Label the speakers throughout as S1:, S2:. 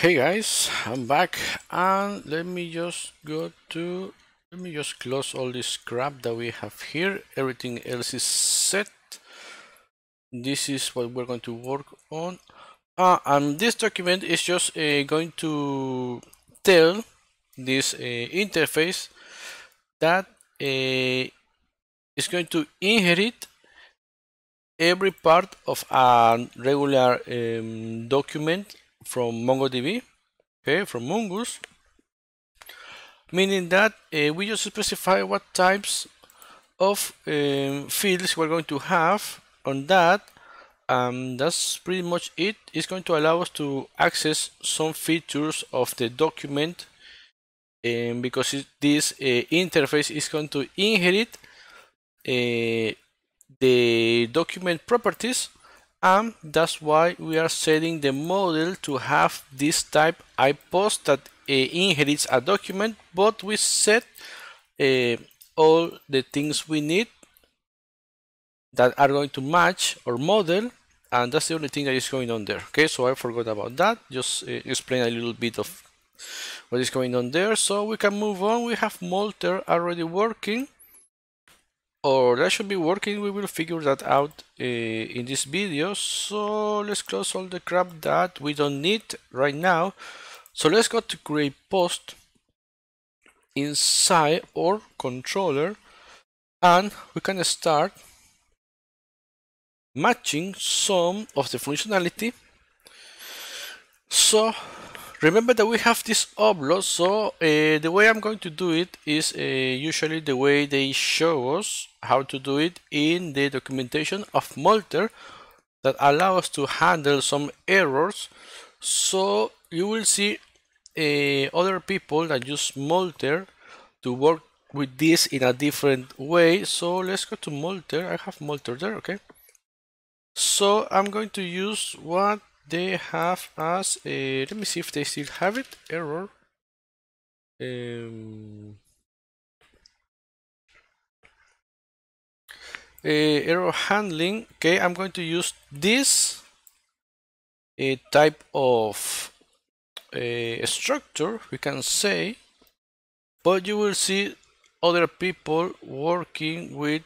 S1: Hey guys, I'm back, and let me just close all this crap that we have here. Everything else is set. This is what we're going to work on. And this document is just going to tell this interface that it's going to inherit every part of a regular document from MongoDB, okay, from Mongoose, meaning that we just specify what types of fields we're going to have on that. That's pretty much it. It's going to allow us to access some features of the document, because this interface is going to inherit the document properties, and that's why we are setting the model to have this type iPost that inherits a document, but we set all the things we need that are going to match our model, and that's the only thing that is going on there. Okay, so I forgot about that. Just explain a little bit of what is going on there, so we can move on. We have Multer already working, or that should be working. We will figure that out in this video. So let's close all the crap that we don't need right now. So let's go to create post inside our controller, and we can start matching some of the functionality. So remember that we have this upload, so the way I'm going to do it is usually the way they show us how to do it in the documentation of Multer, that allow us to handle some errors. So you will see other people that use Multer to work with this in a different way. So let's go to Multer. I have Multer there, okay? So I'm going to use what they have as a, let me see if they still have it, error. Error handling. Okay, I'm going to use this type of structure, we can say, but you will see other people working with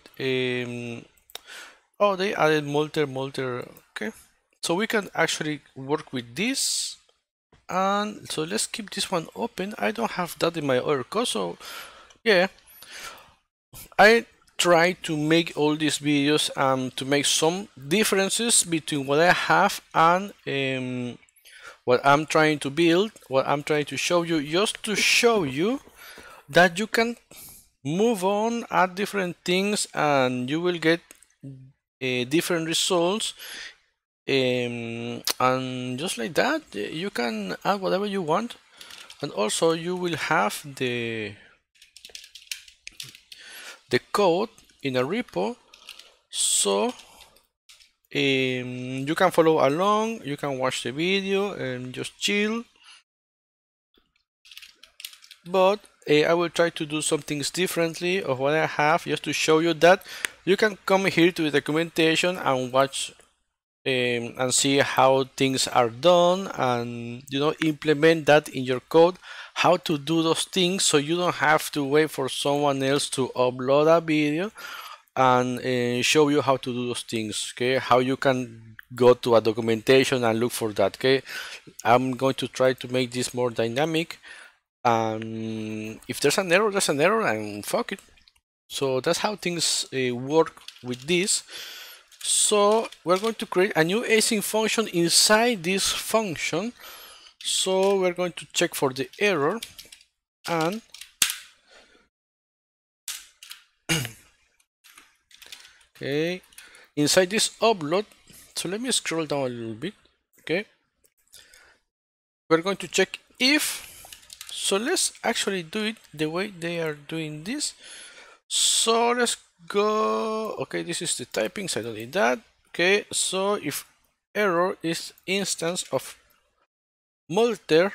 S1: oh, they added Multer. Okay, so we can actually work with this. And so let's keep this one open. I don't have that in my other code, so yeah, I try to make all these videos to make some differences between what I have and what I'm trying to build, what I'm trying to show you, just to show you that you can move on, add different things, and you will get different results. And just like that, you can add whatever you want, and also you will have the code in a repo, so you can follow along, you can watch the video and just chill. But I will try to do some things differently of what I have, just to show you that you can come here to the documentation and watch and see how things are done, and implement that in your code, how to do those things, so you don't have to wait for someone else to upload a video and show you how to do those things. Okay, how you can go to a documentation and look for that. Okay, I'm going to try to make this more dynamic, and if there's an error, and fuck it. So that's how things work with this. So we're going to create a new async function inside this function. So we're going to check for the error, and okay, inside this upload, so let me scroll down a little bit. Okay, we're going to check if, so let's actually do it the way they are doing this. So let's go. Okay, this is the typing, so I don't need that. Okay, so if error is instance of Multer,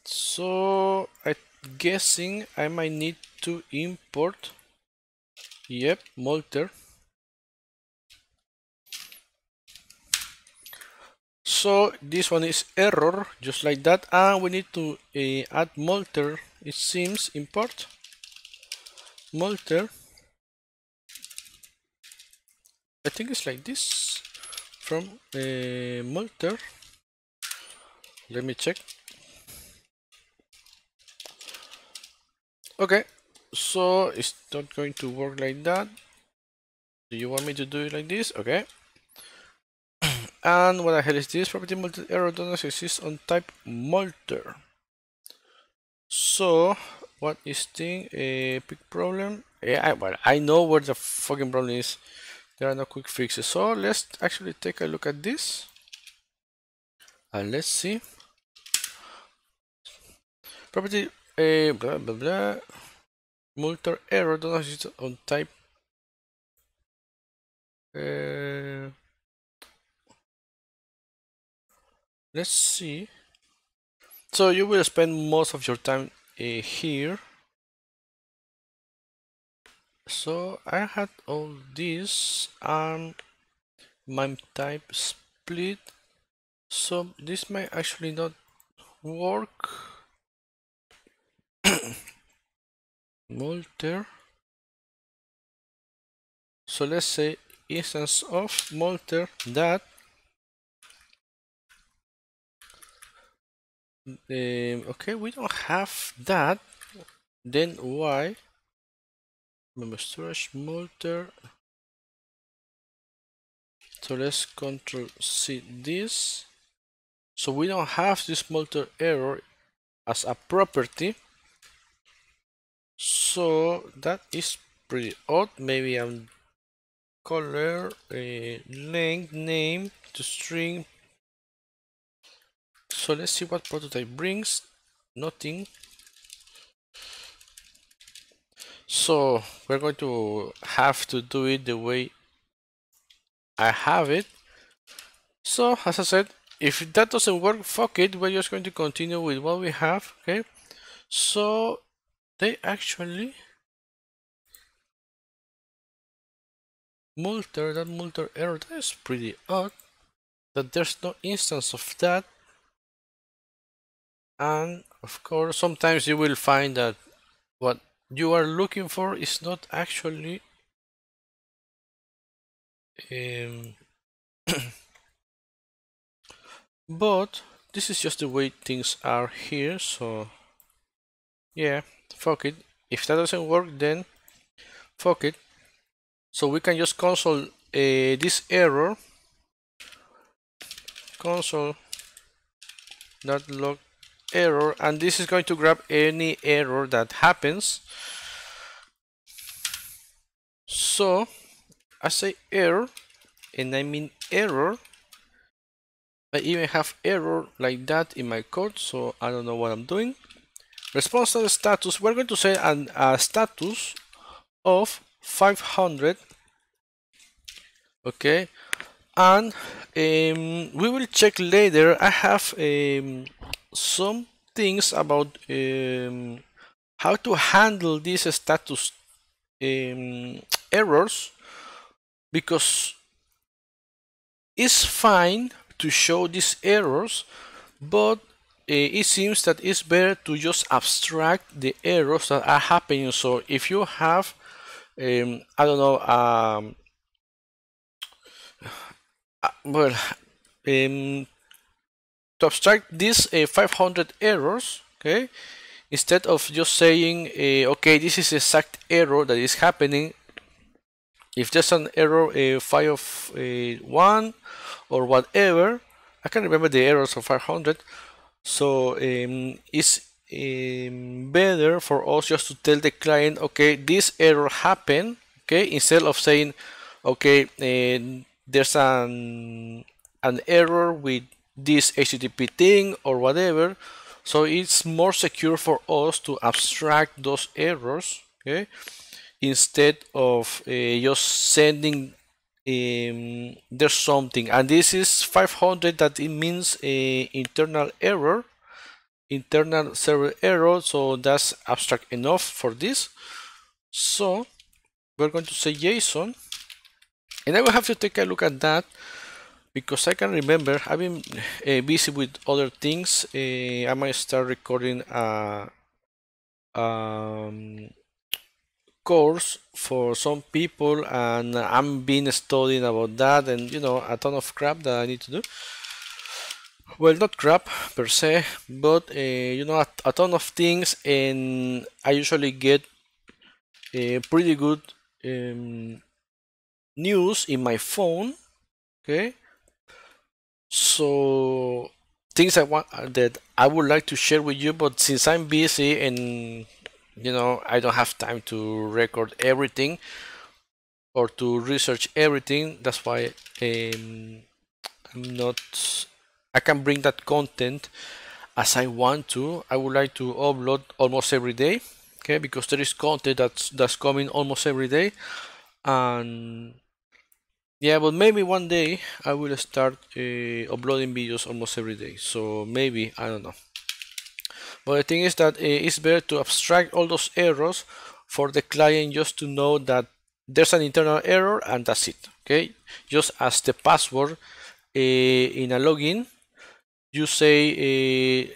S1: so I'm guessing I might need to import, yep, Multer. So this one is error, just like that, and we need to add Multer. It seems import Multer. I think it's like this from Multer. Let me check. Okay, so it's not going to work like that. Do you want me to do it like this? Okay. And what the hell is this? Property multer error does not exist on type multer. So what is thing? A big problem? Yeah, well, I know where the fucking problem is. There are no quick fixes. So let's actually take a look at this. And let's see. Property blah blah blah. Multer error does not exist on type. Let's see. So you will spend most of your time here. So I had all this and my type split. So this might actually not work. Multer. So let's say instance of multer that okay, we don't have that. Then why? Remember storage multer. So let's control C this. So we don't have this multer error as a property. So that is pretty odd. Maybe I'm color length name to string. So let's see what prototype brings. Nothing. So we're going to have to do it the way I have it. So as I said, if that doesn't work, fuck it, we're just going to continue with what we have. Okay, so they actually multer, that multer error, that is pretty odd that there's no instance of that. And of course sometimes you will find that what you are looking for is not actually but this is just the way things are here. So yeah, fuck it, if that doesn't work then fuck it. So we can just console this error, console.log error, and this is going to grab any error that happens. So I say error, and I mean error. I even have error like that in my code, so I don't know what I'm doing. Response to the status, we're going to say a status of 500. Okay, and we will check later. I have some things about how to handle these status errors, because it's fine to show these errors, but it seems that it's better to just abstract the errors that are happening. So if you have I don't know, well, to abstract these 500 errors, okay, instead of just saying okay, this is exact error that is happening. If there's an error 501 or whatever, I can't remember the errors of 500. So it's better for us just to tell the client, okay, this error happened, okay, instead of saying, okay, there's an error with this HTTP thing or whatever. So it's more secure for us to abstract those errors, okay, instead of just sending there's something, and this is 500, that it means internal error, internal server error. So that's abstract enough for this. So we're going to say JSON, and I will have to take a look at that. because I can remember I've been busy with other things. I might start recording a course for some people, and I'm been studying about that, and a ton of crap that I need to do. Well, not crap per se, but a ton of things, and I usually get pretty good news in my phone. Okay, so things that I would like to share with you, but since I'm busy and I don't have time to record everything or to research everything, that's why I'm not. I can bring that content as I want to. I would like to upload almost every day, okay, because there is content that's coming almost every day, and yeah, but maybe one day I will start uploading videos almost every day. So maybe, I don't know. But the thing is that it's better to abstract all those errors for the client, just to know that there's an internal error and that's it. Okay, just as the password in a login, you say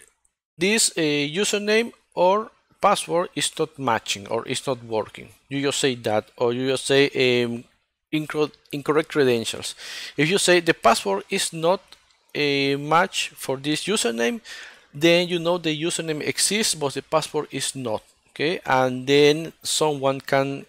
S1: this username or password is not matching or is not working. You just say that, or you just say incorrect credentials. If you say the password is not a match for this username, then you know the username exists but the password is not. Okay, and then someone can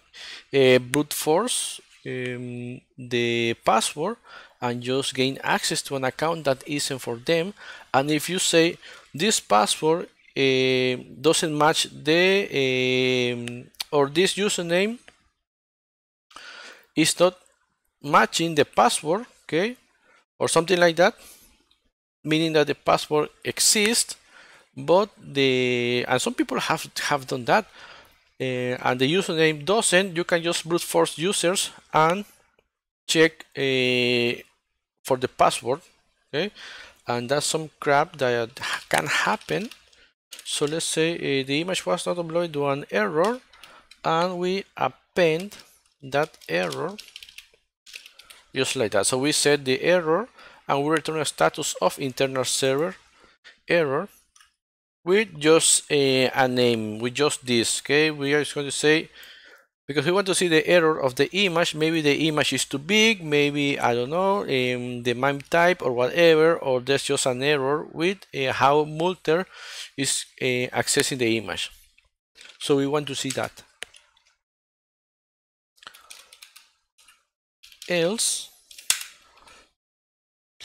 S1: brute force the password and just gain access to an account that isn't for them. And if you say this password doesn't match the or this username is not matching the password, okay, or something like that, meaning that the password exists, but and some people have done that, and the username doesn't, you can just brute force users and check for the password, okay, and that's some crap that can happen. So let's say the image was not uploaded to an error, and we append that error just like that. So we set the error and we return a status of internal server error with just a name, with just this. Okay, we are just going to say, because we want to see the error of the image, maybe the image is too big, maybe I don't know, the MIME type or whatever, or there's just an error with how Multer is accessing the image. So we want to see that. Else,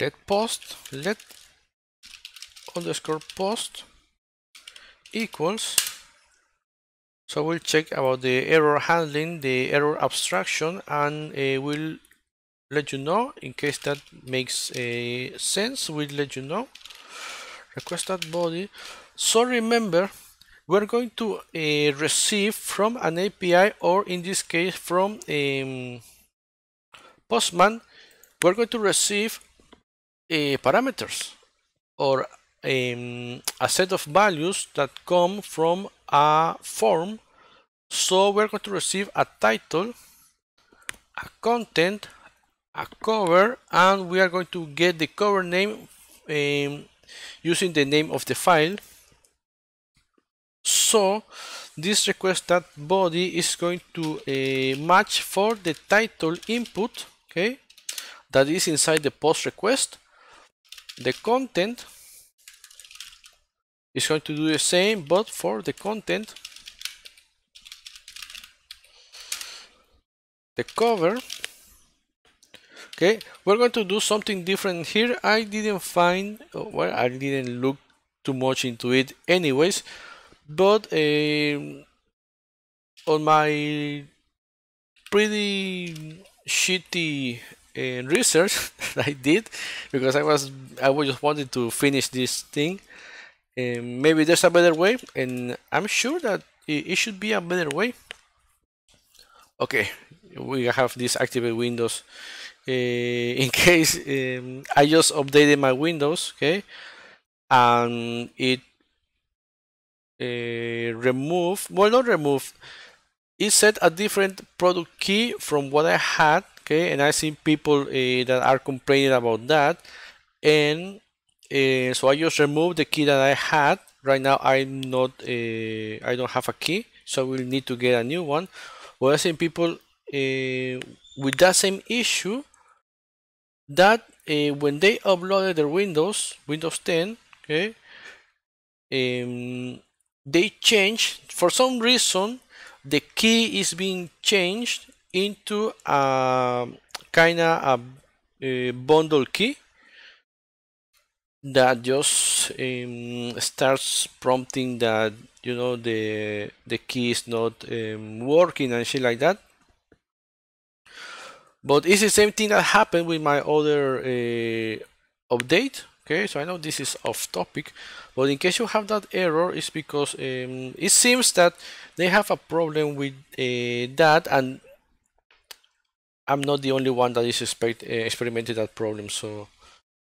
S1: let underscore post equals. So we'll check about the error handling, the error abstraction, and we'll let you know in case that makes sense. We'll let you know. Request that body. So remember, we're going to receive from an API, or in this case from Postman, we're going to receive parameters or a set of values that come from a form. So we're going to receive a title, a content, a cover, and we are going to get the cover name using the name of the file. So this request that body is going to match for the title input, okay, that is inside the post request. The content is going to do the same, but for the content, the cover. Okay, we're going to do something different here. I didn't find, well, I didn't look too much into it anyways, but on my pretty shitty research that I did, because I just wanted to finish this thing, maybe there's a better way, and I'm sure that it should be a better way. Okay, we have this activate Windows in case I just updated my Windows, okay, and it removed, well, not removed, it set a different product key from what I had, okay, and I see people that are complaining about that, and so I just removed the key that I had. Right now I'm not I don't have a key, so we'll need to get a new one. But I see people with that same issue, that when they uploaded their Windows 10, okay, they changed for some reason. The key is being changed into a kind of a bundle key that just starts prompting that, you know, the key is not working and shit like that. But it's the same thing that happened with my other update. Okay, so I know this is off topic, but in case you have that error, it's because it seems that they have a problem with that, and I'm not the only one that is experimenting that problem. So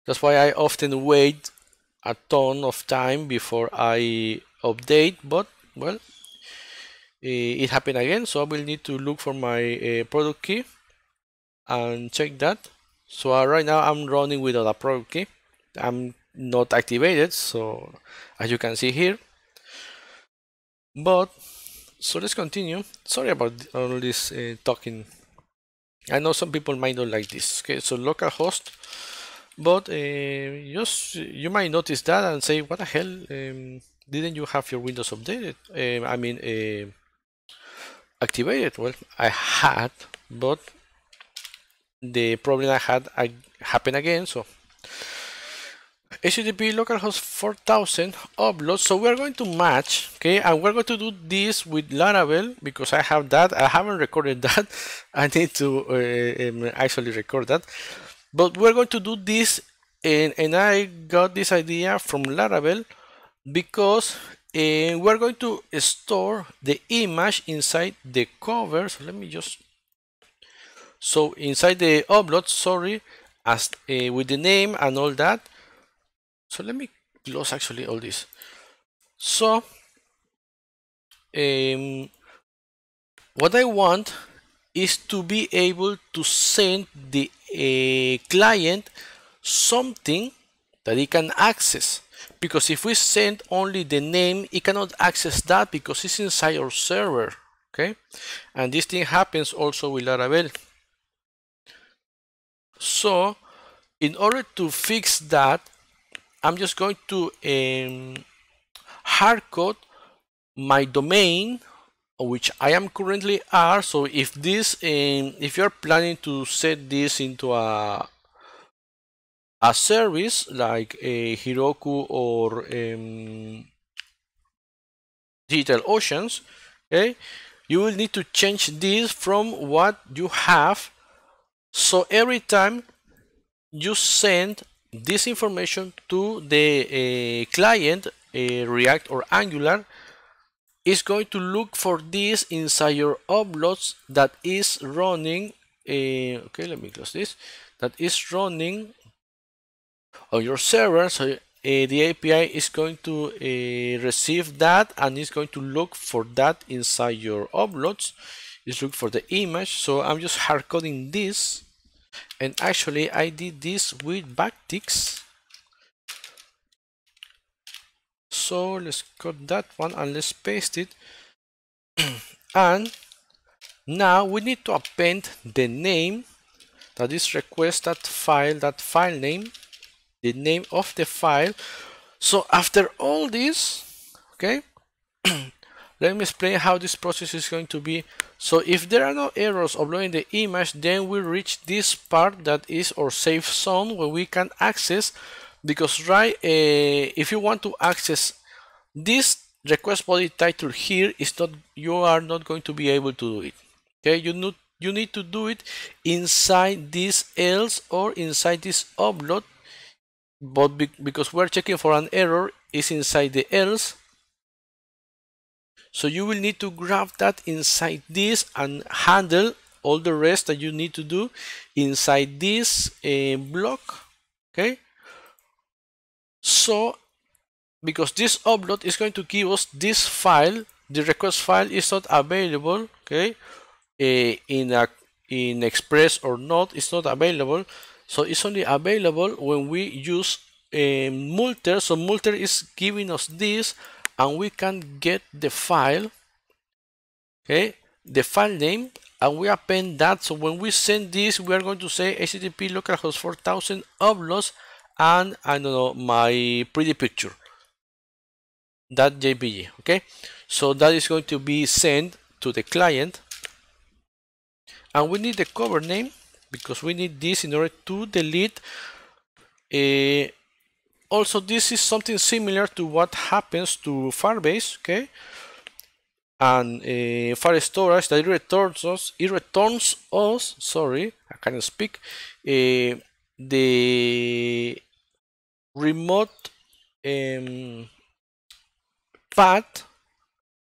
S1: that's why I often wait a ton of time before I update. But well, it happened again, so I will need to look for my product key and check that. So right now I'm running without a product key. I'm not activated, so as you can see here. But so let's continue. Sorry about all this talking. I know some people might not like this. Okay, so localhost, but just you might notice that and say, what the hell? Didn't you have your Windows updated? I mean, activated? Well, I had, but the problem I had happened again. So HTTP localhost 4000 upload. So we're going to match, okay, and we're going to do this with Laravel because I have that. I haven't recorded that. I need to actually record that. But we're going to do this, and I got this idea from Laravel because we're going to store the image inside the cover. So let me just. So inside the upload, sorry, as with the name and all that. So let me close actually all this. So what I want is to be able to send the client something that it can access. Because if we send only the name, it cannot access that because it's inside our server. Okay, and this thing happens also with Laravel. So in order to fix that, I'm just going to hardcode my domain, which I am currently are. So if this, if you're planning to set this into a service like a Heroku or Digital Oceans, okay, you will need to change this from what you have. So every time you send this information to the client, React or Angular, is going to look for this inside your uploads that is running. Okay, let me close this. That is running on your server. So the API is going to receive that and is going to look for that inside your uploads. Is look for the image. So I'm just hard coding this. And actually I did this with backticks. So let's cut that one and let's paste it. And now we need to append the name that is request that file name, the name of the file. So after all this, okay, let me explain how this process is going to be. So if there are no errors uploading the image, then we reach this part that is our safe zone where we can access, because right, if you want to access this request body title here, is not, you are not going to be able to do it. Okay, you need to do it inside this else or inside this upload, but because we're checking for an error, is inside the else. So you will need to grab that inside this and handle all the rest that you need to do inside this block. Okay, so because this upload is going to give us this file, the request file is not available, okay, in a in Express or not, it's not available. So it's only available when we use Multer. So Multer is giving us this, and we can get the file, okay, the file name, and we append that. So when we send this, we are going to say HTTP localhost 4000 uploads, and I don't know, my pretty picture, that JPG. Okay, so that is going to be sent to the client, and we need the cover name because we need this in order to delete. Also, this is something similar to what happens to Firebase, okay, and file storage, that it returns us, sorry, I can't speak, the remote path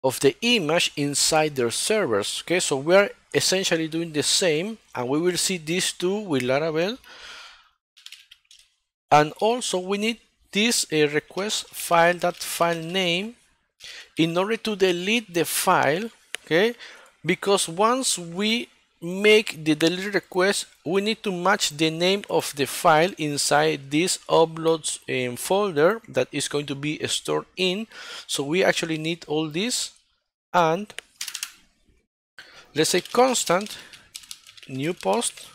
S1: of the image inside their servers. Okay, so we are essentially doing the same, and we will see these two with Laravel. And also we need this request file, that file name, in order to delete the file, okay, because once we make the delete request, we need to match the name of the file inside this uploads folder that is going to be stored in. So we actually need all this, and let's say constant new post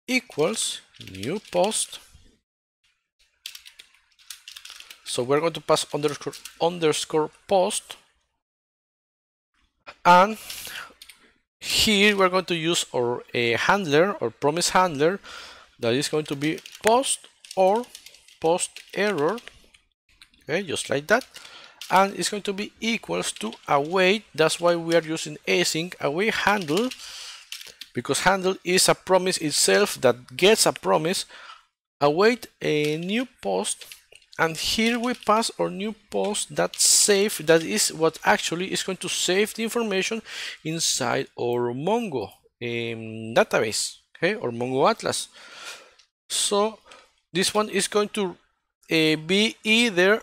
S1: equals new post. So we're going to pass underscore post, and here we're going to use our handler or promise handler that is going to be post or post error, okay, just like that, and it's going to be equals to await. That's why we are using async await handle, because handle is a promise itself that gets a promise, await a new post, and here we pass our new post that save, that is what actually is going to save the information inside our Mongo database, okay, or Mongo Atlas. So this one is going to be either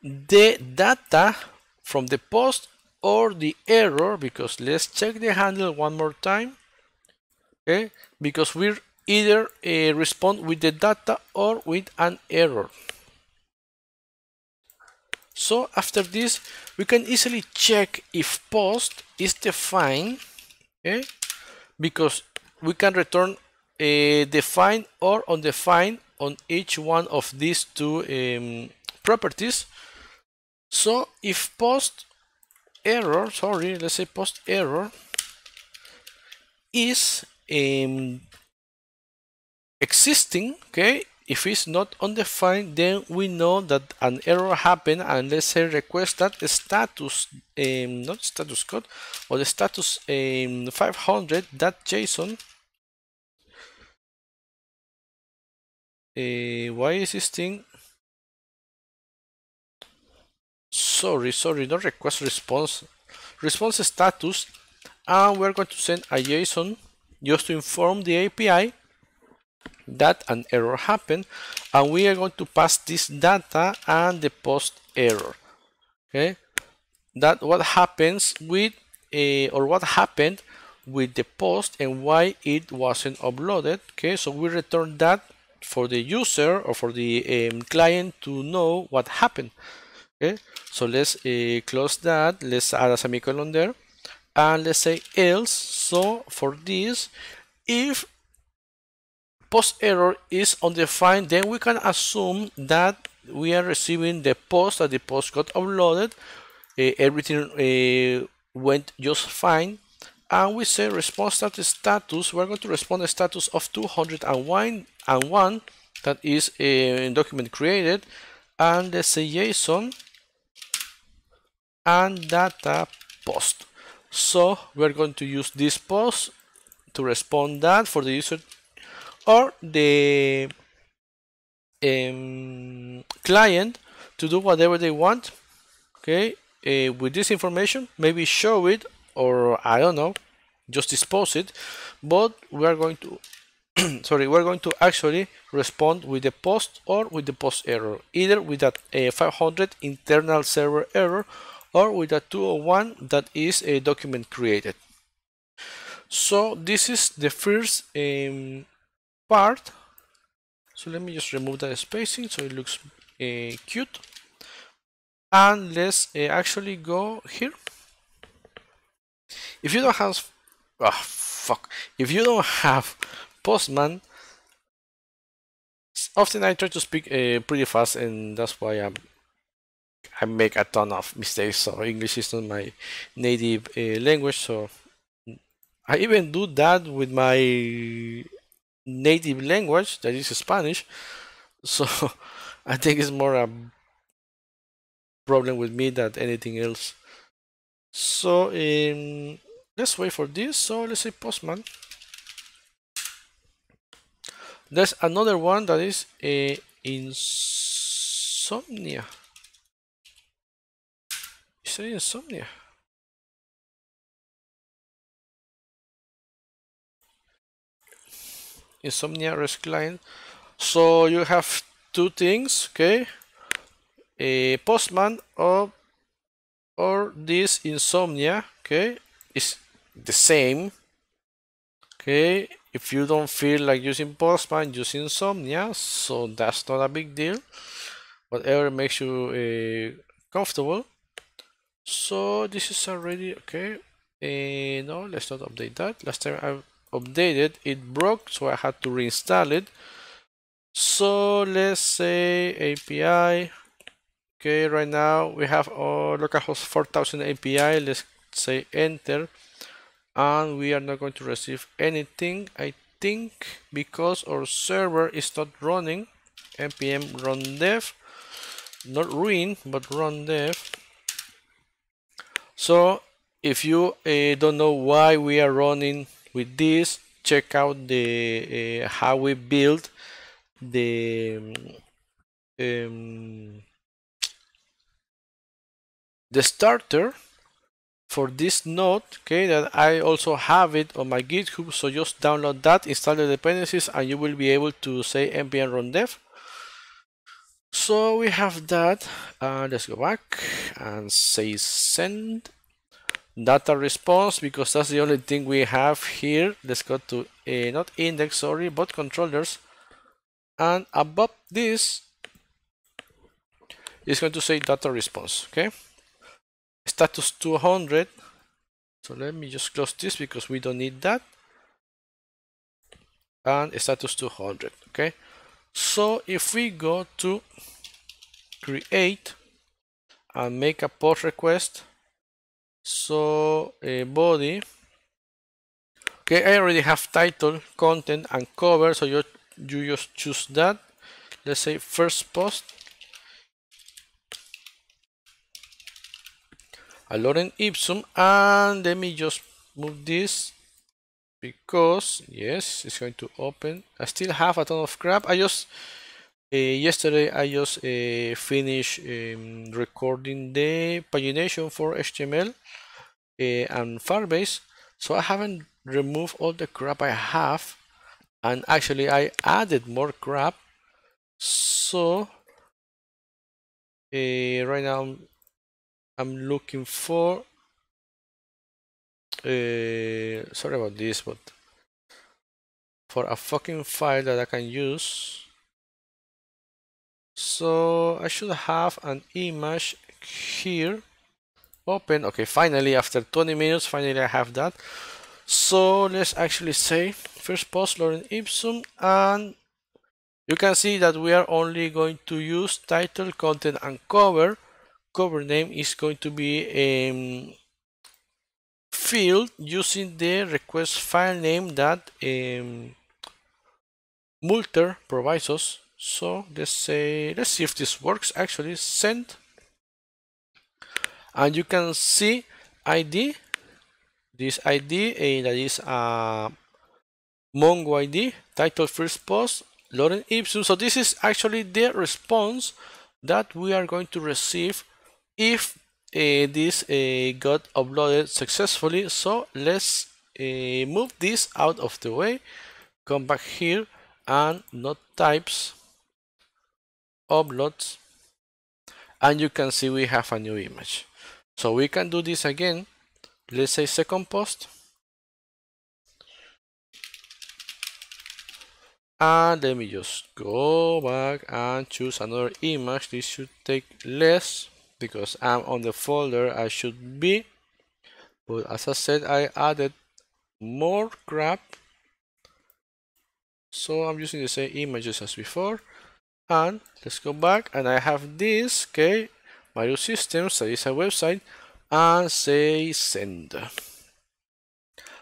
S1: the data from the post or the error, because let's check the handle one more time, okay, because we either respond with the data or with an error. So after this, we can easily check if post is defined, okay, because we can return defined or undefined on each one of these two properties. So if post error, sorry, let's say post error is existing, okay, if it's not undefined, then we know that an error happened, and let's say request that status, not status code, or the status 500.json. Why is this thing? Sorry, not request, response status, and we're going to send a JSON just to inform the API that an error happened, and we are going to pass this data and the post error, okay, that what happens with or what happened with the post and why it wasn't uploaded, okay. So we return that for the user or for the client to know what happened, okay. So let's close that, let's add a semicolon there, and let's say else. So for this, if post error is undefined, then we can assume that we are receiving the post, that the post got uploaded, everything went just fine, and we say response status. We're going to respond the status of 201 that is a document created, and let's say JSON and data post. So we're going to use this post to respond that for the user or the client to do whatever they want, okay, with this information, maybe show it, or I don't know, just dispose it, but we are going to sorry, we're going to actually respond with the post or with the post error, either with that 500 internal server error or with a 201 that is a document created. So this is the first part. So let me just remove that spacing so it looks cute. And let's actually go here. If you don't have, if you don't have Postman, often I try to speak pretty fast, and that's why I make a ton of mistakes. So English is not my native language, so I even do that with my native language, that is Spanish. So I think it's more a problem with me than anything else. So let's wait for this. So let's say Postman. There's another one that is insomnia. Is it insomnia? Insomnia REST client. So you have two things, okay? A Postman or this insomnia, okay, is the same. Okay, if you don't feel like using Postman, use insomnia, so that's not a big deal. Whatever makes you comfortable. So this is already okay. No, let's not update that. Last time I updated, it broke, so I had to reinstall it. So let's say API. Okay, right now we have localhost 4000 API. Let's say enter, and we are not going to receive anything, I think, because our server is not running. npm run dev, not ruin, but run dev. So if you don't know why we are running with this, check out the how we build the starter for this node, okay, that I also have it on my GitHub. So just download that, install the dependencies, and you will be able to say npm run dev. So we have that. Let's go back and say send data response, because that's the only thing we have here. Let's go to not index, sorry, but controllers, and above this is going to say data response. Okay, status 200. So let me just close this because we don't need that, and status 200. Okay, so if we go to create and make a post request, so body, okay, I already have title, content, and cover, so you just choose that. Let's say first post, a lorem ipsum, and let me just move this because yes, it's going to open. I still have a ton of crap. I just yesterday I just finished recording the pagination for HTML and Firebase, so I haven't removed all the crap I have, and actually I added more crap. So right now I'm looking for sorry about this, but for a fucking file that I can use. So I should have an image here open. Okay, finally, after 20 minutes, finally I have that. So let's actually say first post lorem ipsum, and you can see that we are only going to use title, content, and cover. Cover name is going to be field using the request file name that Multer provides us. So let's see if this works. Actually, send, and you can see ID. This ID that is Mongo ID, title first post, lorem ipsum. So this is actually the response that we are going to receive if this got uploaded successfully. So let's move this out of the way, come back here, and node types, uploads, and you can see we have a new image. So we can do this again. Let's say second post. And let me just go back and choose another image. This should take less because I'm on the folder I should be. But as I said, I added more crap. So I'm using the same images as before. And let's go back, and I have this, okay, Mario Systems, that is a website, and say send.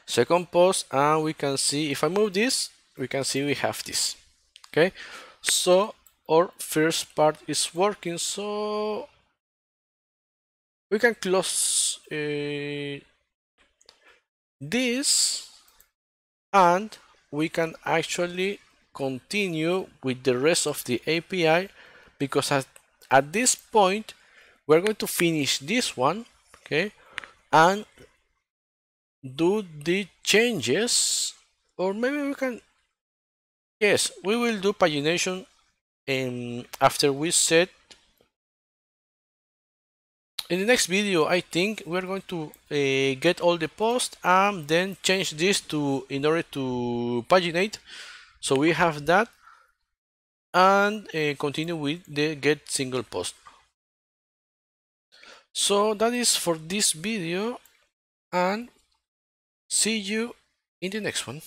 S1: Second post, and we can see, if I move this, we can see we have this, okay. So our first part is working, so we can close this, and we can actually continue with the rest of the API, because at this point we're going to finish this one, okay, and do the changes, or maybe we can, yes, we will do pagination after we set. In the next video, I think we're going to get all the posts and then change this to in order to paginate. So we have that, and continue with the get single post. So that is for this video, and see you in the next one.